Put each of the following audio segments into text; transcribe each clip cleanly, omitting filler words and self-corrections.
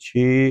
6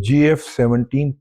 GF-17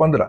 15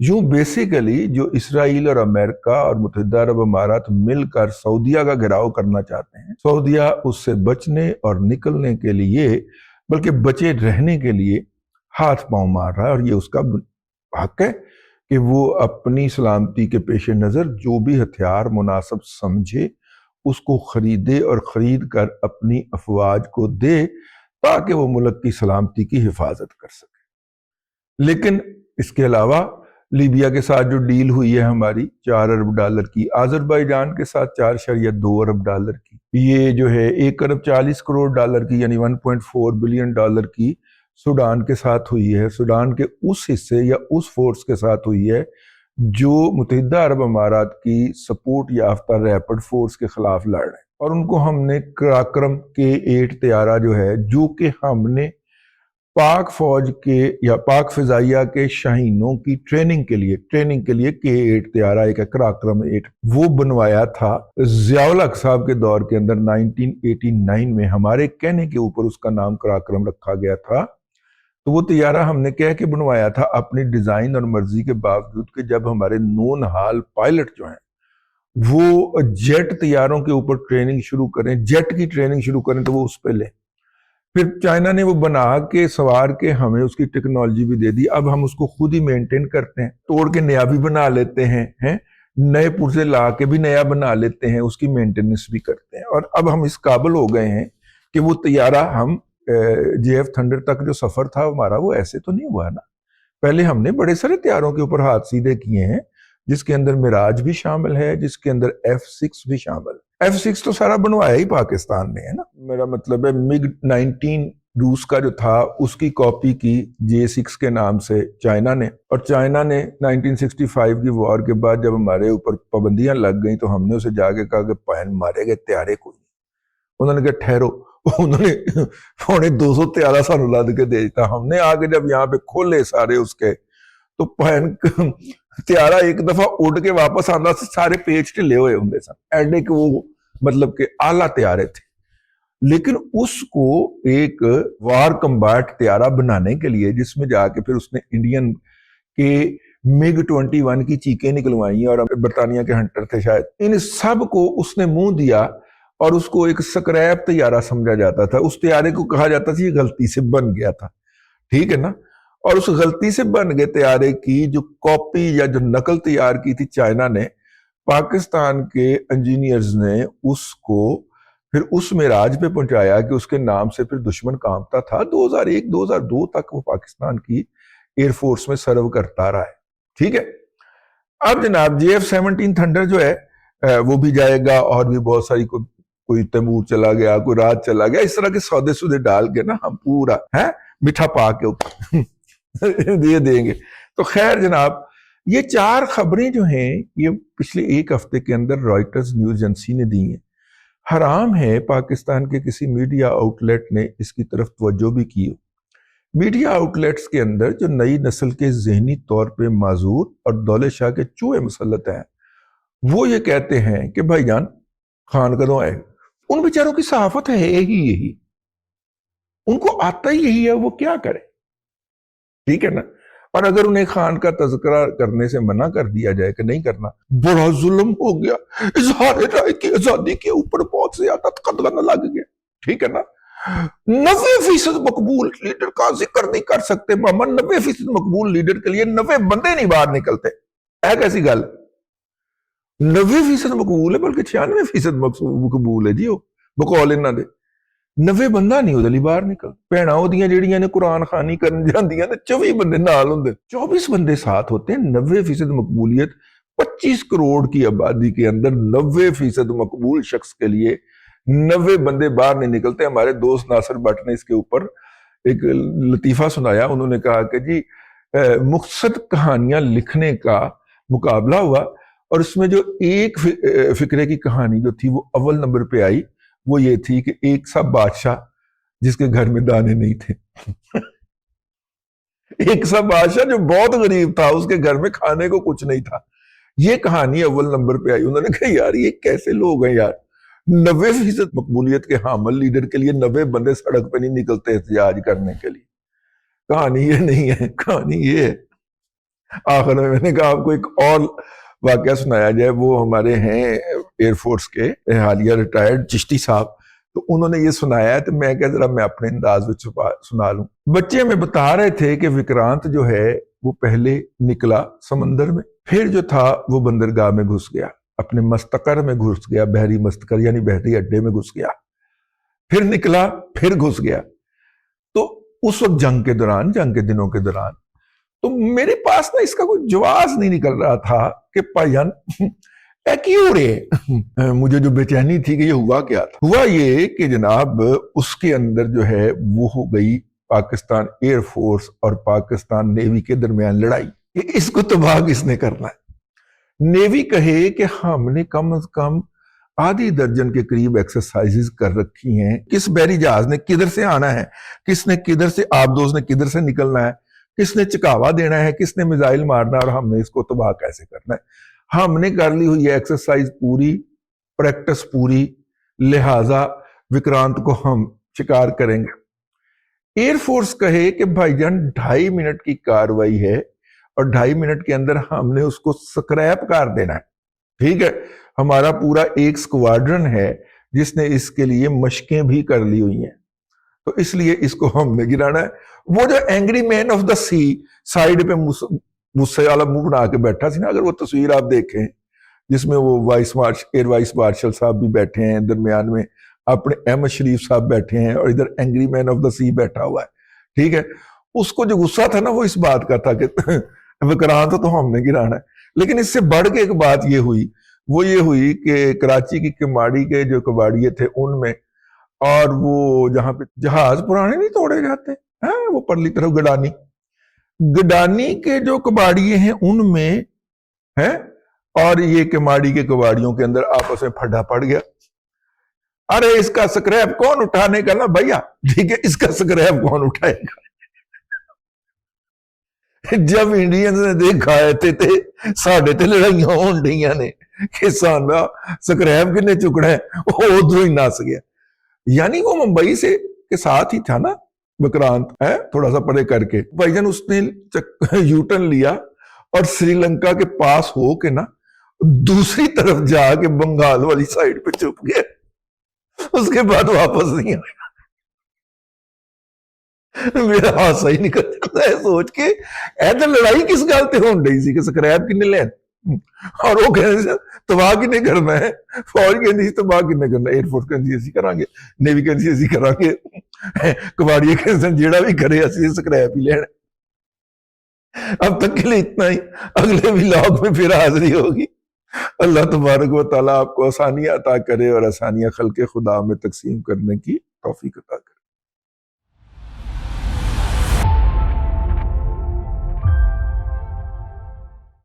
یوں basically جو اسرائیل اور امریکہ اور متحدہ عرب امارات مل کر سعودیہ کا گھیراؤ کرنا چاہتے ہیں، سعودیہ اس سے بچنے اور نکلنے کے لیے بلکہ بچے رہنے کے لیے ہاتھ پاؤں مار رہا ہے، اور یہ اس کا حق ہے کہ وہ اپنی سلامتی کے پیش نظر جو بھی ہتھیار مناسب سمجھے اس کو خریدے اور خرید کر اپنی افواج کو دے تاکہ وہ ملک کی سلامتی کی حفاظت کر سکے۔ لیکن اس کے علاوہ لیبیا کے ساتھ جو ڈیل ہوئی ہے ہماری $4 ارب کی، آذربائیجان کے ساتھ $4.2 ارب کی، یہ جو ہے $1.40 کروڑ کی یعنی $1.4 بلین کی سوڈان کے ساتھ ہوئی ہے، سوڈان کے اس حصے یا اس فورس کے ساتھ ہوئی ہے جو متحدہ عرب امارات کی سپورٹ یافتہ ریپڈ فورس کے خلاف لڑ رہے ہیں، اور ان کو ہم نے قراقرم K-8 طیارہ جو ہے، جو کہ ہم نے پاک فوج کے یا پاک فضائیہ کے شاہینوں کی ٹریننگ کے لیے K-8 طیارہ ایک قراقرم 8 وہ بنوایا تھا ضیاء الحق صاحب کے دور کے اندر 1989 میں، ہمارے کہنے کے اوپر اس کا نام قراقرم رکھا گیا تھا۔ تو وہ طیارہ ہم نے کہہ کے بنوایا تھا اپنی ڈیزائن اور مرضی کے باوجود کہ جب ہمارے نونہال پائلٹ جو ہیں وہ جیٹ طیاروں کے اوپر ٹریننگ شروع کریں، جیٹ کی ٹریننگ شروع کریں تو وہ اس پہ لیں۔ پھر چائنا نے وہ بنا کے سوار کے ہمیں اس کی ٹیکنالوجی بھی دے دی، اب ہم اس کو خود ہی مینٹین کرتے ہیں، توڑ کے نیا بھی بنا لیتے ہیں، نئے پرزے لا کے بھی نیا بنا لیتے ہیں، اس کی مینٹیننس بھی کرتے ہیں، اور اب ہم اس قابل ہو گئے ہیں کہ وہ طیارہ ہم JF تھنڈر تک جو سفر تھا ہمارا وہ ایسے تو نہیں ہوا نا۔ پہلے ہم نے بڑے سارے طیاروں کے اوپر ہاتھ سیدھے کیے ہیں، جس کے اندر میراج بھی شامل ہے، جس کے اندر F-6 بھی شامل ہے۔ F-6 تو سارا بنوایا ہی پاکستان نے ہے نا، میرا مطلب ہے MiG-19 روس کا جو تھا اس کی کاپی کی J-6 کے نام سے چائنا نے، اور چائنا نے 1965 کی وار کے بعد جب ہمارے اوپر پابندیاں لگ گئیں تو ہم نے اسے جا کے کہا کہ پہن مارے گئے طیارے کوئی نہیں، انہوں نے کہا ٹھہرو، انہوں نے 250 طیارہ سانو لد کے دے دیتا، ہم نے آگے جب یہاں پہ کھولے سارے اس کے تو طیارہ ایک دفعہ اڑ کے واپس آنا سے سارے پیچ ٹلے ہوئے ہوں سن، ایڈے کہ وہ مطلب کہ اعلیٰ طیارے تھے، لیکن اس کو ایک وار کمبیٹ طیارہ بنانے کے لیے جس میں جا کے پھر اس نے انڈین کے MiG-21 کی چیخیں نکلوائیں اور برطانیہ کے ہنٹر تھے شاید، ان سب کو اس نے منہ دیا اور اس کو ایک سکریپ طیارہ سمجھا جاتا تھا، اس طیارے کو کہا جاتا تھا یہ غلطی سے بن گیا تھا، ٹھیک ہے نا، اور اس غلطی سے بن گئے طیارے کی جو کاپی یا جو نقل تیار کی تھی چائنا نے، پاکستان کے انجینئرز نے اس کو پھر اس معراج پہ پہنچایا کہ اس کے نام سے پھر دشمن کانپتا تھا۔ 2001-2002 تک وہ پاکستان کی ایئر فورس میں سرو کرتا رہا ہے، ٹھیک ہے۔ اب جناب JF-17 تھنڈر جو ہے وہ بھی جائے گا، اور بھی بہت ساری کوئی تیمور چلا گیا، کوئی رات چلا گیا، اس طرح کے سودے سودے ڈال کے نا ہم پورا میٹھا پا کے دے دیں گے۔ تو خیر جناب، یہ 4 خبریں جو ہیں یہ پچھلے ایک ہفتے کے اندر رائٹرز نیوز ایجنسی نے دی ہیں۔ حرام ہے پاکستان کے کسی میڈیا آؤٹ لیٹ نے اس کی طرف توجہ بھی کی ہو۔ میڈیا آؤٹ لیٹس کے اندر جو نئی نسل کے ذہنی طور پہ معذور اور دولت شاہ کے چوہے مسلط ہیں، وہ یہ کہتے ہیں کہ بھائی جان خان کدوں آئے، ان بیچاروں کی صحافت ہے یہی، ان کو آتا ہی یہی ہے، وہ کیا کرے، ٹھیک ہے نا۔ اور اگر انہیں خان کا تذکرہ کرنے سے منع کر دیا جائے کہ نہیں کرنا، بڑا ظلم ہو گیا، اظہار رائے کی آزادی کے اوپر بہت زیادہ قدغن لگ گیا، ٹھیک ہے نا۔ 90% مقبول لیڈر کا ذکر نہیں کر سکتے محمد، 90% مقبول لیڈر کے لیے 90 بندے نہیں باہر نکلتے، ہے کیسی گل؟ 90% مقبول ہے بلکہ 96% مقبول ہے جی، وہ بقول انہاں دے 90 بندہ نہیں وہ باہر نکل، بھیناں اودیاں جیڑیاں نے قرآن خوانی کرن جاندیاں تے 24 بندے نال ہوندے، 24 بندے ساتھ ہوتے ہیں، 90% مقبولیت، 25 کروڑ کی آبادی کے اندر 90% مقبول شخص کے لیے 90 بندے باہر نہیں نکلتے۔ ہمارے دوست ناصر بٹ نے اس کے اوپر ایک لطیفہ سنایا، انہوں نے کہا کہ جی مقصد کہانیاں لکھنے کا مقابلہ ہوا، اور اس میں جو ایک فقرے کی کہانی جو تھی وہ اول نمبر پہ آئی، وہ یہ تھی کہ ایک سا بادشاہ جس کے گھر میں دانے نہیں تھے ایک سا بادشاہ جو بہت غریب تھا، اس کے گھر میں کھانے کو کچھ نہیں تھا، یہ کہانی اول نمبر پہ آئی۔ انہوں نے کہا یار یہ کیسے لوگ ہیں یار، 90% مقبولیت کے حامل لیڈر کے لیے 90 بندے سڑک پہ نہیں نکلتے احتجاج کرنے کے لیے۔ کہانی یہ نہیں ہے، کہانی یہ ہے آخر میں نے کہا آپ کو ایک اور واقعہ سنایا جائے، وہ ہمارے ہیں ایئر فورس کے حالیہ ریٹائرڈ چشتی صاحب، تو انہوں نے یہ سنایا ہے، تو میں کہ ذرا میں اپنے انداز میں سنا لوں۔ بچے ہمیں بتا رہے تھے کہ وکرانت جو ہے وہ پہلے نکلا سمندر میں، پھر جو تھا وہ بندرگاہ میں گھس گیا، اپنے مستقر میں گھس گیا، بحری مستقر یعنی بحری اڈے میں گھس گیا، پھر نکلا، پھر گھس گیا۔ تو اس وقت جنگ کے دنوں کے دوران تو میرے پاس نا اس کا کوئی جواز نہیں نکل رہا تھا کہ پائن کیوں رہے۔ مجھے جو بے چینی تھی کہ یہ ہوا کیا تھا، ہوا یہ کہ جناب اس کے اندر جو ہے وہ ہو گئی پاکستان ایئر فورس اور پاکستان نیوی کے درمیان لڑائی، اس کو تباہ کس نے کرنا ہے۔ نیوی کہے کہ ہم نے کم از کم آدھی درجن کے قریب ایکسرسائزز کر رکھی ہیں، کس بحری جہاز نے کدھر سے آنا ہے، کس نے کدھر سے، آبدوز نے کدھر سے نکلنا ہے، کس نے چکاوا دینا ہے، کس نے میزائل مارنا، اور ہم نے اس کو تباہ کیسے کرنا ہے۔ ہم نے کر لی ہوئی ہے ایکسرسائز پوری، پریکٹس پوری، لہٰذا وکرانت کو ہم شکار کریں گے۔ ایئر فورس کہے کہ بھائی جان 2.5 منٹ کی کاروائی ہے اور 2.5 منٹ کے اندر ہم نے اس کو سکریپ کر دینا ہے، ٹھیک ہے۔ ہمارا پورا ایک سکواڈرن ہے جس نے اس کے لیے مشقیں بھی کر لی ہوئی ہیں، تو اس لیے اس کو ہم نے گرانا ہے۔ وہ جو angry man of the seaside پہ غصے والا منہ بنا کے بیٹھا سی نا، اگر وہ تصویر آپ دیکھیں جس میں وہ ایئر وائس مارشل صاحب بھی بیٹھے ہیں، درمیان میں اپنے احمد شریف صاحب بیٹھے ہیں، اور ادھر اینگری مین آف دا سی بیٹھا ہوا ہے، ٹھیک ہے۔ اس کو جو غصہ تھا نا وہ اس بات کا تھا کہ وکرانت تو ہم نے گرانا ہے۔ لیکن اس سے بڑھ کے ایک بات یہ ہوئی، وہ یہ ہوئی کہ کراچی کی کماڑی کے جو کباڑیے تھے ان میں، اور وہ جہاں پہ جہاز پرانے نہیں توڑے جاتے ہیں، وہ پرلی طرف گڈانی کے جو کباڑیے ہیں ان میں ہے، اور یہ کماڑی کے کباڑیوں کے اندر آپس میں پھڈا پڑ گیا۔ ارے اس کا سکریپ کون اٹھانے کا نا بھیا، ٹھیک ہے، اس کا سکریپ کون اٹھائے گا۔ جب انڈینز نے دیکھا تھے ساڑھے تے لڑائیاں ہون ڈیاں نے کہ سانا سکریپ کنے چکڑا ہے، وہ ادھر ہی نس گیا۔ یعنی وہ ممبئی سے کے ساتھ ہی تھا نا وکرانت، ہے تھوڑا سا پرے کر کے، بھائی جان اس نے یو ٹرن لیا اور سری لنکا کے پاس ہو کے نا دوسری طرف جا کے بنگال والی سائیڈ پہ چھپ گیا، اس کے بعد واپس نہیں آیا۔ میرا ہاتھ ہی نکل جاتا ہے سوچ کے، ایدر لڑائی کس گل تے ہون ڈئی سی کہ سکریپ کنے لین، اور وہ کہنے سے تباہ کنے کرنا ہے، فوج کہنے سے تباہ کنے کرنا ہے، ایئر فورس کہنے سے اسی کران گے، نیوی کہنے سے اسی کران گے، کباڑیے کہنے سے جیڑا بھی کرے اسی سکریپ ہی لین۔ اب تک کے لیے اتنا ہی، اگلے ولاگ میں پھر حاضری ہوگی۔ اللہ تبارک و تعالیٰ آپ کو آسانیاں عطا کرے اور آسانیاں خلق خدا میں تقسیم کرنے کی توفیق عطا کرے۔